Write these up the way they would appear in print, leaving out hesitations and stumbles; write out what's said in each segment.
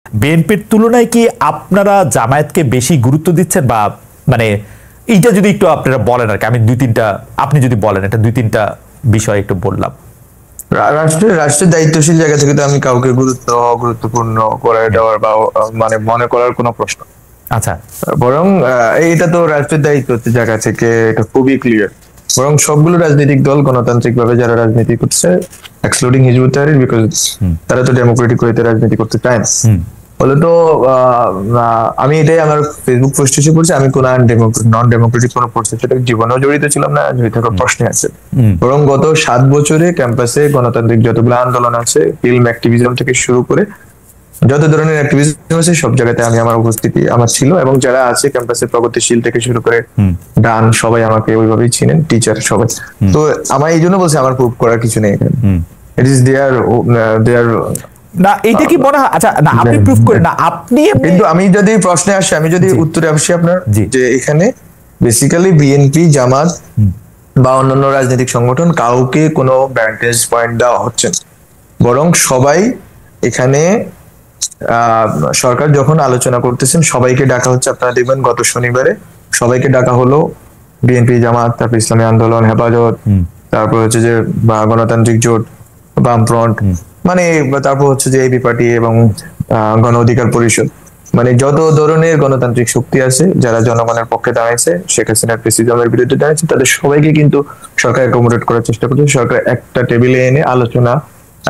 বিএনপির তুলনায় কি আপনারা জামায়াতকে বেশি গুরুত্ব দিচ্ছেন, বা মানে এইটা যদি একটু আপনারা বলেন আর কি, আমি আপনি যদি বলেন এটা দুই তিনটা বিষয় একটু বললাম। রাষ্ট্রের দায়িত্বশীল জায়গা থেকে তো আমি কাউকে গুরুত্বপূর্ণ করে দেওয়ার বা মানে মনে করার কোনো প্রশ্ন, আচ্ছা, বরং এটা তো রাষ্ট্রের দায়িত্ব জায়গা থেকে এটা খুবই ক্লিয়ার। বরং সবগুলো রাজনৈতিক দল গণতান্ত্রিক ভাবে যারা রাজনীতি করছে, এক্সক্লুডিং হিজবুত তাহরির, বিকজ তারা তো ডেমোক্রেটিক ওয়েতে রাজনীতি করতে চায় না। বলে তো আমি এটাই আমার ফেসবুক পোস্ট এসে বলছি, আমি কোন নন ডেমোক্রেটিক কোনো প্রসেসে জীবনেও জড়িত ছিলাম না, জড়িত থাকার প্রশ্নে আছে। বরং গত 7 বছরে ক্যাম্পাসে গণতান্ত্রিক যতগুলো আন্দোলন আছে, ফিল্ম অ্যাক্টিভিজম থেকে শুরু করে যত ধরনের অ্যাক্টিভিজম আছে সব জায়গাতে আমি আমার উপস্থিতি আমার ছিল, এবং যারা আছে ক্যাম্পাসে প্রগতিশীল থেকে শুরু করে ডান সবাই আমাকে ওইভাবেই চিনেন, টিচার সবাই। তো আমার এই জন্য বলছি আমার প্রুভ করার কিছু নেই এখানে। ইট ইজ দেয়ার না, এটা কি মনে হয়? আচ্ছা, না আপনি প্রুফ করেন না, আপনি কিন্তু আমি যদি প্রশ্নে আসি, আমি যদি উত্তরে আসি আপনার, যে এখানে বেসিক্যালি বিএনপি, জামাত বা অন্যান্য রাজনৈতিক সংগঠন কাউকে কোনো ভ্যান্টেজ পয়েন্ট দেওয়া হচ্ছে না, বরং সবাই এখানে সরকার যখন আলোচনা করতেছেন সবাইকে ডাকা হচ্ছে। আপনারা দেখবেন গত শনিবারে সবাইকে ডাকা হলো, বিএনপি, জামাত, তারপর ইসলামী আন্দোলন, হেফাজত, তারপর হচ্ছে যে গণতান্ত্রিক জোট, বামফ্রন্ট, মানে তারপর হচ্ছে যে এবি পার্টি এবং গণ অধিকার পরিষদ, মানে যত ধরনের গণতান্ত্রিক শক্তি আছে যারা জনগণের পক্ষে দাঁড়াইছে, শেখ হাসিনার প্রেসিডেন্টের বিরুদ্ধে দাঁড়াইছে, তাদের সবাইকে কিন্তু সরকার অ্যাকোমোডেট করার চেষ্টা করছে। সরকার একটা টেবিলে এনে আলোচনা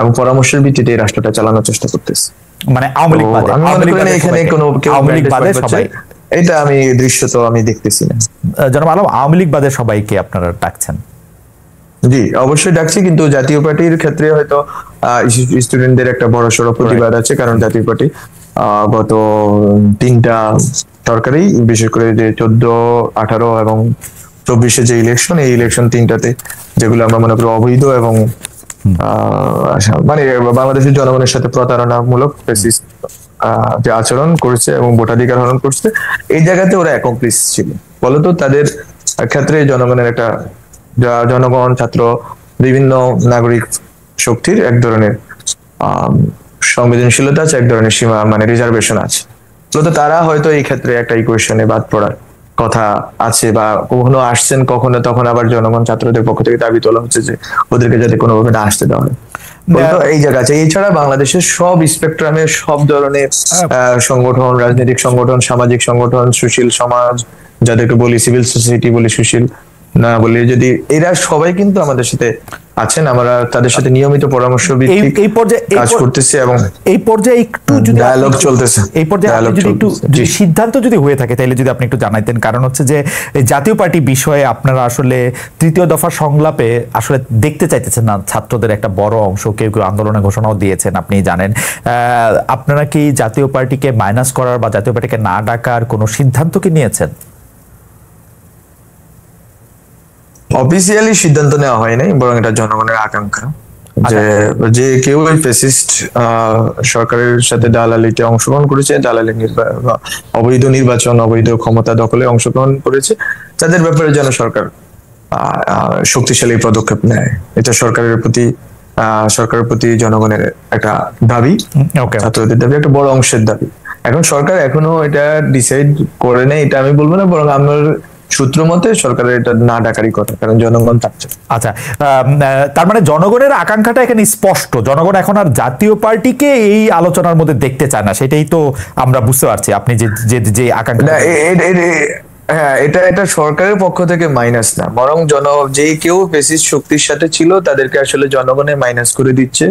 এবং পরামর্শের ভিত্তিতে এই রাষ্ট্রটা চালানোর চেষ্টা করতেছে। মানে আওয়ামী লীগ বাদে, আমি মনে করি না এখানে কোনো আওয়ামী লীগ বাদে সবাই, এটা আমি দৃশ্য তো আমি দেখতেছি না। জনাব আলম, আওয়ামী লীগ বাদে সবাইকে আপনারা ডাকছেন? জি অবশ্যই ডাকছি, কিন্তু জাতীয় পার্টির ক্ষেত্রে হয়তো স্টুডেন্টদের একটা বড় সড়ো প্রতিবাদ আছে, কারণ জাতীয় পার্টি গত 3টা সরকারি, বিশেষ করে যে 14, 18 এবং 24-এ যে ইলেকশন, এই ইলেকশন 3টাতে যেগুলো আমরা মনে করি অবৈধ এবং মানে বাংলাদেশের জনগণের সাথে প্রতারণামূলক যে আচরণ করেছে এবং ভোটাধিকার হরণ করছে, এই জায়গাতে ওরা অ্যাকমপ্লিস ছিল। বলতো তাদের ক্ষেত্রে জনগণের একটা, জনগণ, ছাত্র, বিভিন্ন নাগরিক শক্তির এক ধরনের সংবেদনশীলতা আছে, এক ধরনের সীমা মানে রিজার্ভেশন আছে। তো তারা হয়তো এই ক্ষেত্রে একটা ইকুয়েশনে বাদ পড়ার কথা আছে, বা কখনো আসছেন, কখনো তখন আবার জনগণ, ছাত্রদের পক্ষ থেকে দাবি তোলা হচ্ছে যে ওদেরকে যাতে কোনোভাবে না আসতে দেওয়া হয়। এই জায়গা আছে। এছাড়া বাংলাদেশের সব স্পেকট্রামের সব ধরনের সংগঠন, রাজনৈতিক সংগঠন, সামাজিক সংগঠন, সুশীল সমাজ, যাদেরকে বলি সিভিল সোসাইটি বলি, সুশীল না বলি, যদি এরা সবাই কিন্তু আমাদের সাথে আছেন, আমরা তাদের সাথে নিয়মিত পরামর্শ ভিত্তিক কাজ করতেছি এবং এই পর্যায়ে একটু যদি ডায়ালগ চলতেছে, এই পর্যায়ে যদি একটু সিদ্ধান্ত যদি হয়ে থাকে তাহলে যদি আপনি একটু জানাইতেন। কারণ হচ্ছে যে জাতীয় পার্টি বিষয়ে আপনারা আসলে 3য় দফা সংলাপে আসলে দেখতে চাইতেছেন না ছাত্রদের একটা বড় অংশ, কেউ কেউ আন্দোলনের ঘোষণাও দিয়েছেন, আপনি জানেন। আপনারা কি জাতীয় পার্টিকে মাইনাস করার বা জাতীয় পার্টিকে না ডাকার কোনো সিদ্ধান্ত কি নিয়েছেন? অফিসিয়ালি সিদ্ধান্ত নেওয়া হয় নাই, বরং এটা জনগণের আকাঙ্ক্ষা যে কেউ ওই ফ্যাসিস্ট সরকারের সাথে দালালিতে অংশগ্রহণ করেছে, দালালি অবৈধ নির্বাচন, অবৈধ ক্ষমতা দখলে অংশগ্রহণ করেছে, তাদের ব্যাপারে যেন সরকার শক্তিশালী পদক্ষেপ নেয়। এটা সরকারের প্রতি জনগণের একটা দাবি, ছাত্রদের দাবি, একটা বড় অংশের দাবি। এখন সরকার এখনো এটা ডিসাইড করে নেই, এটা আমি বলবো না, বরং আমার সূত্র মতে সরকারের এটা না ডাকারই কথা, কারণ জনগণ চাচ্ছে। আচ্ছা, তার মানে জনগণের আকাঙ্ক্ষাটা এখানে স্পষ্ট, জনগণ এখন আর জাতীয় পার্টিকে এই আলোচনার মধ্যে দেখতে চায় না, সেটাই তো আমরা বুঝতে পারছি। আপনি যে আকাঙ্ক্ষা, হ্যাঁ, এটা সরকারের পক্ষ থেকে মাইনাস না, বরং যে কেউ ফ্যাসিস্ট শক্তির সাথে ছিল তাদেরকে আসলে জনগণে মাইনাস করে দিচ্ছে।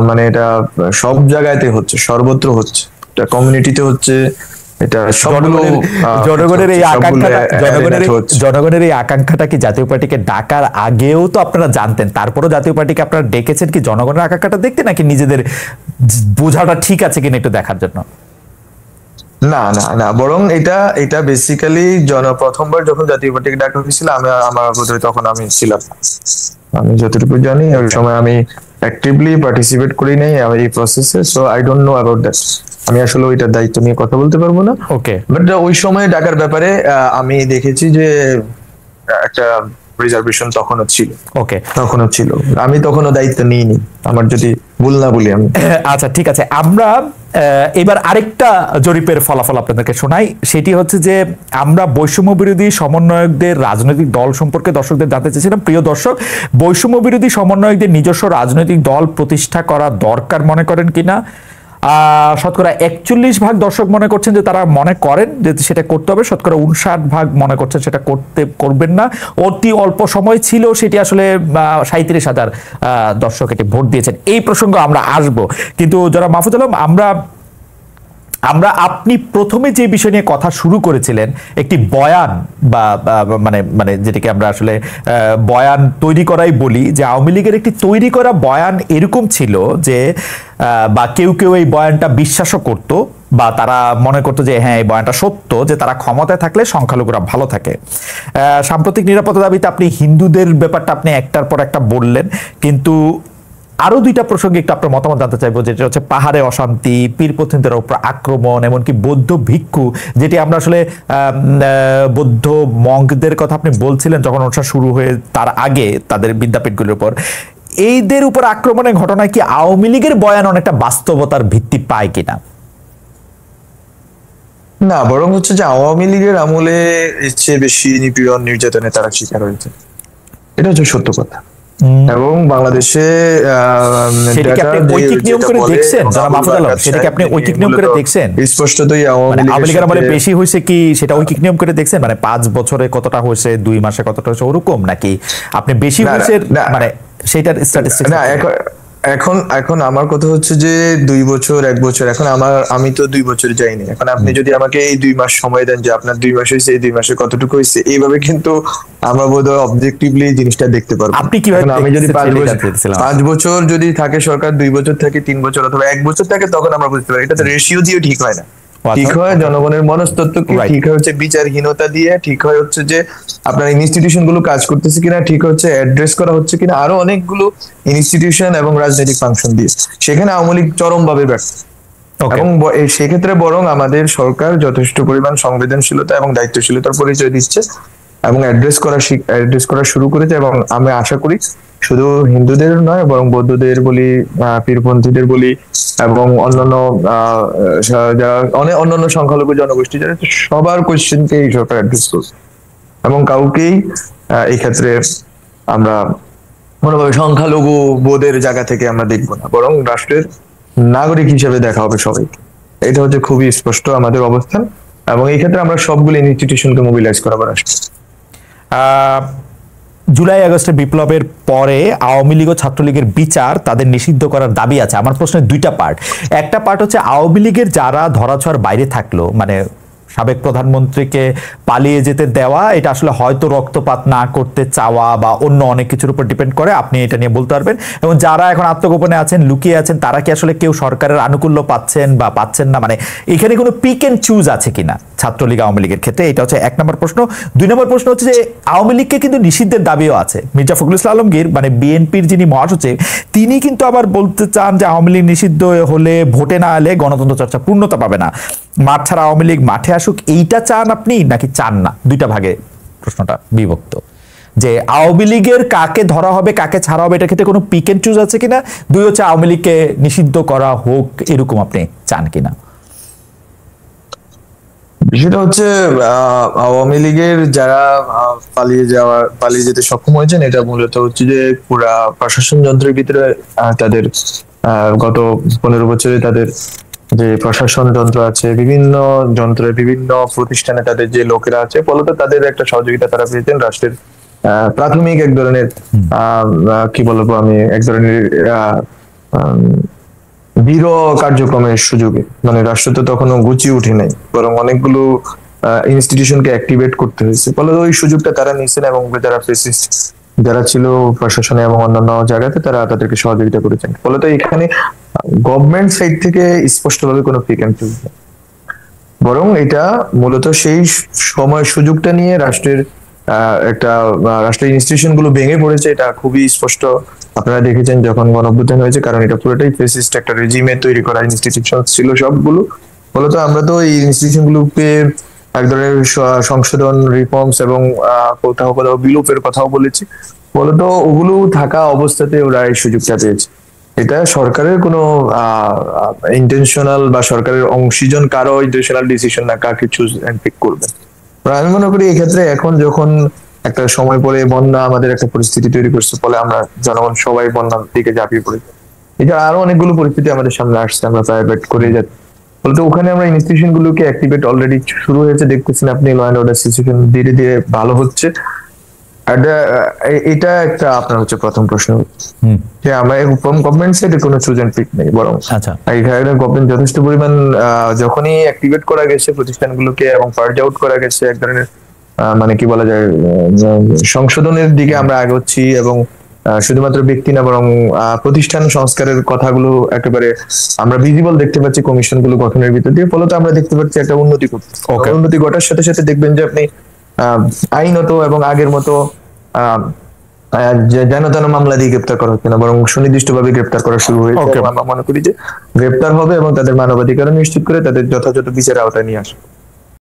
মানে এটা সব জায়গাতে হচ্ছে, সর্বত্র হচ্ছে, এটা কমিউনিটিতে হচ্ছে, এটা জনগণের এই আকাঙ্ক্ষাটা কি জাতীয় পার্টিকে ডাকার আগেও তো আপনারা জানতেন? তারপরও জাতীয় পার্টিকে আপনারা ডেকেছেন কি জনগণের আকাঙ্ক্ষাটা দেখতে, নাকি নিজেদের বোঝাটা ঠিক আছে কিনা একটু দেখার জন্য? না না না, বরং এটা বেসিক্যালি প্রথমবার যখন জাতীয় পার্টিকে ডাকা হয়েছিল, আমার বোধহয় তখন আমি ছিলাম, আমি যতটুকু জানি ওই সময় আমি অ্যাক্টিভলি পার্টিসিপেট করি নাই এই প্রসেসে, so I don't know about that. আমি আসলে ওইটার দায়িত্ব নিয়ে কথা বলতে পারবো না। ওকে, বাট ওই সময় ডাকার ব্যাপারে আমি দেখেছি যে একটা রিজার্ভেশন তখনও ছিল। ওকে, তখনও ছিল, আমি তখনও দায়িত্ব নিইনি, আমার যদি ভুল না বলি আমি। আচ্ছা ঠিক আছে, আমরা এবার আরেকটা জরিপের ফলাফল আপনাদেরকে শোনাই। সেটি হচ্ছে যে আমরা বৈষম্য বিরোধী সমন্বয়কদের রাজনৈতিক দল সম্পর্কে দর্শকদের জানতে চেয়েছিলাম। প্রিয় দর্শক, বৈষম্য বিরোধী সমন্বয়কদের নিজস্ব রাজনৈতিক দল প্রতিষ্ঠা করা দরকার মনে করেন কিনা? শতকরা 41% দর্শক মনে করছেন যে তারা মনে করেন যে সেটা করতে হবে, শতকরা 59% মনে করছেন সেটা করবেন না। অতি অল্প সময় ছিল, সেটি আসলে 37,000 দর্শক এটি ভোট দিয়েছেন। এই প্রসঙ্গ আমরা আসব, কিন্তু যারা মাহফুজ আলম, আমরা আপনি প্রথমে যে বিষয় নিয়ে কথা শুরু করেছিলেন, একটি বয়ান বা মানে মানে যেটাকে আমরা আসলে বয়ান তৈরি করাই বলি, যে আওয়ামী লীগের একটি তৈরি করা বয়ান এরকম ছিল যে বা কেউ কেউ এই বয়ানটা বিশ্বাসও করতো, বা তারা মনে করতো যে হ্যাঁ এই বয়ানটা সত্য, যে তারা ক্ষমতায় থাকলে সংখ্যালঘুরা ভালো থাকে। সাম্প্রতিক নিরাপত্তা দাবিতে আপনি হিন্দুদের ব্যাপারটা আপনি একটার পর একটা বললেন, কিন্তু আরো দুইটা প্রসঙ্গে একটু আপনার মতামত জানতে চাইবো, যেটা হচ্ছে পাহাড়ে অশান্তি, পীরপন্থীদের উপর আক্রমণ, এমনকি বৌদ্ধ ভিক্ষু, যেটি আমরা আসলে বৌদ্ধ মঙ্কদের কথা আপনি বলছিলেন যখন অনুষ্ঠান শুরু হয়ে তার আগে তাদের বিদ্যাপীঠগুলোর উপর, এইদের উপর আক্রমণের ঘটনায় কি আওয়ামী লীগের বয়ান অনেকটা বাস্তবতার ভিত্তি পায় কিনা? না, বরং হচ্ছে যে আওয়ামী লীগের আমলে এর চেয়ে বেশি নিপীড়ন নির্যাতনে তারা শিকার হয়েছে, এটা হচ্ছে সত্য কথা। এবং বাংলাদেশে স্পষ্টতই আওয়ামী লীগের আমলে বেশি হয়েছে কি সেটা ঐকিক নিয়ম করে দেখছেন? মানে 5 বছরে কতটা হয়েছে, 2 মাসে কতটা হয়েছে, ওরকম নাকি আপনি বেশি হয়েছে মানে সেটার স্ট্যাটিস্টিক্স? না, এখন আমার কথা হচ্ছে যে 2 বছর 1 বছর, এখন আমি তো 2 বছর যাইনি। এখন আপনি যদি আমাকে এই 2 মাস সময় দেন যে আপনার 2 মাস হয়েছে, এই 2 মাসে কতটুকু হয়েছে, এইভাবে কিন্তু আমরা বোধহয় অবজেক্টিভলি জিনিসটা দেখতে পারবো। আপনি কিভাবে, আমি যদি 5 বছর যদি থাকে সরকার, 2 বছর থাকে, 3 বছর অথবা 1 বছর থাকে, তখন আমরা বুঝতে পারি। এটা তো রেশিও দিয়ে ঠিক হয় না, ঠিক হয় জনগণের মনস্তত্ত্ব কি, ঠিক হয় হচ্ছে বিচারহীনতা দিয়ে, ঠিক হয় হচ্ছে যে আপনার ইনস্টিটিউশন গুলো কাজ করতেছে কিনা, ঠিক হচ্ছে অ্যাড্রেস করা হচ্ছে কিনা, আরো অনেকগুলো ইনস্টিটিউশন এবং রাজনৈতিক ফাংশন দিয়ে। সেখানে আওয়ামী লীগ চরম ভাবে ব্যর্থ। এবং সেক্ষেত্রে বরং আমাদের সরকার যথেষ্ট পরিমাণ সংবেদনশীলতা এবং দায়িত্বশীলতার পরিচয় দিচ্ছে এবং অ্যাড্রেস করা শুরু করেছে। এবং আমি আশা করি শুধু হিন্দুদের নয়, বরং বৌদ্ধদের বলি, পীরপন্থীদের বলি, এবং অন্যান্য যারা অন্যান্য সংখ্যালঘু জনগোষ্ঠী যারা, সবার কোয়েশ্চেনকে এই সরকার অ্যাড্রেস করছে। এবং কাউকেই এই ক্ষেত্রে আমরা কোনোভাবে সংখ্যালঘু বোধের জায়গা থেকে আমরা দেখবো না, বরং রাষ্ট্রের নাগরিক হিসেবে দেখা হবে সবাইকে। এটা হচ্ছে খুবই স্পষ্ট আমাদের অবস্থান, এবং এই ক্ষেত্রে আমরা সবগুলো ইনস্টিটিউশনকে মোবিলাইজ করাবার আসছি। জুলাই আগস্টের বিপ্লবের পরে আওয়ামী লীগ ও ছাত্রলীগের বিচার, তাদের নিষিদ্ধ করার দাবি আছে। আমার প্রশ্নের দুইটা পার্ট। একটা পার্ট হচ্ছে আওয়ামী লীগের যারা ধরাছোঁয়ার বাইরে থাকলো, মানে সাবেক প্রধানমন্ত্রীকে পালিয়ে যেতে দেওয়া, এটা আসলে হয়তো রক্তপাত না করতে চাওয়া বা অন্য অনেক কিছুর উপর ডিপেন্ড করে, আপনি এটা নিয়ে বলতে পারবেন। এবং যারা এখন আত্মগোপনে আছেন, লুকিয়ে আছেন, তারা কি আসলে কেউ সরকারের আনুকূল্য পাচ্ছেন বা পাচ্ছেন না, মানে এখানে কোনো পিক এন্ড চুজ আছে কিনা ছাত্রলীগ আওয়ামী লীগের ক্ষেত্রে? এটা হচ্ছে 1 নম্বর প্রশ্ন। 2 নম্বর প্রশ্ন হচ্ছে যে আওয়ামী লীগকে কিন্তু নিষিদ্ধের দাবিও আছে। মির্জা ফখরুল ইসলাম আলমগীর, মানে বিএনপির যিনি মহাসচিব, তিনি কিন্তু আবার বলতে চান যে আওয়ামী লীগ নিষিদ্ধ হলে, ভোটে না এলে গণতন্ত্র চর্চা পূর্ণতা পাবে না, মাঠ ছাড়া আওয়ামী লীগ মাঠে আসুক। এইটা চান আপনি নাকি চান না? দুইটা ভাগে প্রশ্নটা বিভক্ত, যে আওয়ামী লীগের কাকে ধরা হবে, কাকে ছাড়া হবে, এটা ক্ষেত্রে কোনো পিক এন্ড চুজ আছে কিনা। 2 হচ্ছে আওয়ামী লীগকে নিষিদ্ধ করা হোক, এরকম আপনি চান কিনা। বিষয়টা হচ্ছে আওয়ামী লীগের যারা পালিয়ে যেতে সক্ষম হয়েছেন, এটা মূলত হচ্ছে যে পুরা প্রশাসন যন্ত্রের ভিতরে তাদের গত 15 বছরে তাদের যে প্রশাসন যন্ত্র আছে, বিভিন্ন যন্ত্রে, বিভিন্ন প্রতিষ্ঠানে তাদের যে লোকেরা আছে, ফলত তাদের একটা সহযোগিতা তারা পেয়েছেন রাষ্ট্রের প্রাথমিক এক ধরনের কি বলবো আমি, এক ধরনের দৃঢ় কার্যক্রমের সুযোগে। মানে রাষ্ট্র তো তখনও গুছিয়ে উঠে নাই, বরং অনেকগুলো ইনস্টিটিউশনকে অ্যাক্টিভেট করতে হয়েছে। ফলে ওই সুযোগটা তারা নিয়েছেন, এবং যারা ফেসিস্ট যারা ছিল প্রশাসনে এবং অন্যান্য জায়গাতে, তারা তাদেরকে সহযোগিতা করেছেন। ফলত এখানে গভর্নমেন্ট সাইড থেকে স্পষ্টভাবে কোনো পিক এন্ড চুজ নেই, বরং এটা মূলত সেই সময় সুযোগটা নিয়ে রাষ্ট্রের ইনস্টিটিউশন গুলো ভেঙে পড়েছে। এটা খুবই স্পষ্ট, আপনারা দেখেছেন যখন গণঅভ্যুত্থান হয়েছে, কারণ এটা পুরোটাই ফেসিস্ট একটা রেজিমে তৈরি করা ইনস্টিটিউশন ছিল সবগুলো। ফলত আমরা তো এই ইনস্টিটিউশন গুলোকে এক ধরনের সংশোধন, রিফর্মস এবং কোথাও কোথাও বিলোপের কথাও বলেছি। বলতো ওগুলো থাকা অবস্থাতে ওরা এই সুযোগটা পেয়েছে। এটা সরকারের কোনো ইন্টেনশনাল বা সরকারের অংশীজন কারো ইন্টেনশনাল ডিসিশন না, কাকে চুজ এন্ড পিক করবে। আমি মনে করি এক্ষেত্রে এখন যখন একটা সময় পরে বন্যা আমাদের একটা পরিস্থিতি তৈরি করছে, ফলে আমরা জনগণ সবাই বন্যার দিকে ঝাঁপিয়ে পড়েছি। এছাড়া আরো অনেকগুলো পরিস্থিতি আমাদের সামনে আসছে, আমরা প্রাইভেট করে যাচ্ছি। বলতে ওখানে আমরা ইনস্টিটিউশন গুলোকে অ্যাক্টিভেট অলরেডি শুরু হয়েছে, দেখতেছেন আপনি ল অ্যান্ড অর্ডার সিচুয়েশন ধীরে ধীরে ভালো হচ্ছে। এটা একটা আপনার হচ্ছে প্রথম প্রশ্ন, যে আমরা গভর্নমেন্ট সাইডে কোনো চুজ এন্ড পিক নেই, বরং এখানে গভর্নমেন্ট যথেষ্ট পরিমাণ যখনই অ্যাক্টিভেট করা গেছে প্রতিষ্ঠানগুলোকে এবং পার্জ আউট করা গেছে, এক ধরনের মানে কি বলা যায় সংশোধনের দিকে আমরা আগাচ্ছি। এবং শুধুমাত্র ব্যক্তি না, বরং প্রতিষ্ঠান সংস্কারের কথাগুলো একেবারে আমরা ভিজিবল দেখতে পাচ্ছি কমিশন গুলো গঠনের ভিতর দিয়ে। ফলত আমরা দেখতে পাচ্ছি একটা উন্নতি করছে। উন্নতি ঘটার সাথে সাথে দেখবেন যে আপনি আইনত এবং আগের মতো যেন তেন মামলা দিয়ে গ্রেপ্তার করা হচ্ছে না, বরং সুনির্দিষ্টভাবে গ্রেপ্তার করা শুরু হয়েছে। আমরা মনে করি যে গ্রেপ্তার হবে এবং তাদের মানবাধিকার নিশ্চিত করে তাদের যথাযথ বিচারের আওতায় নিয়ে আসবে।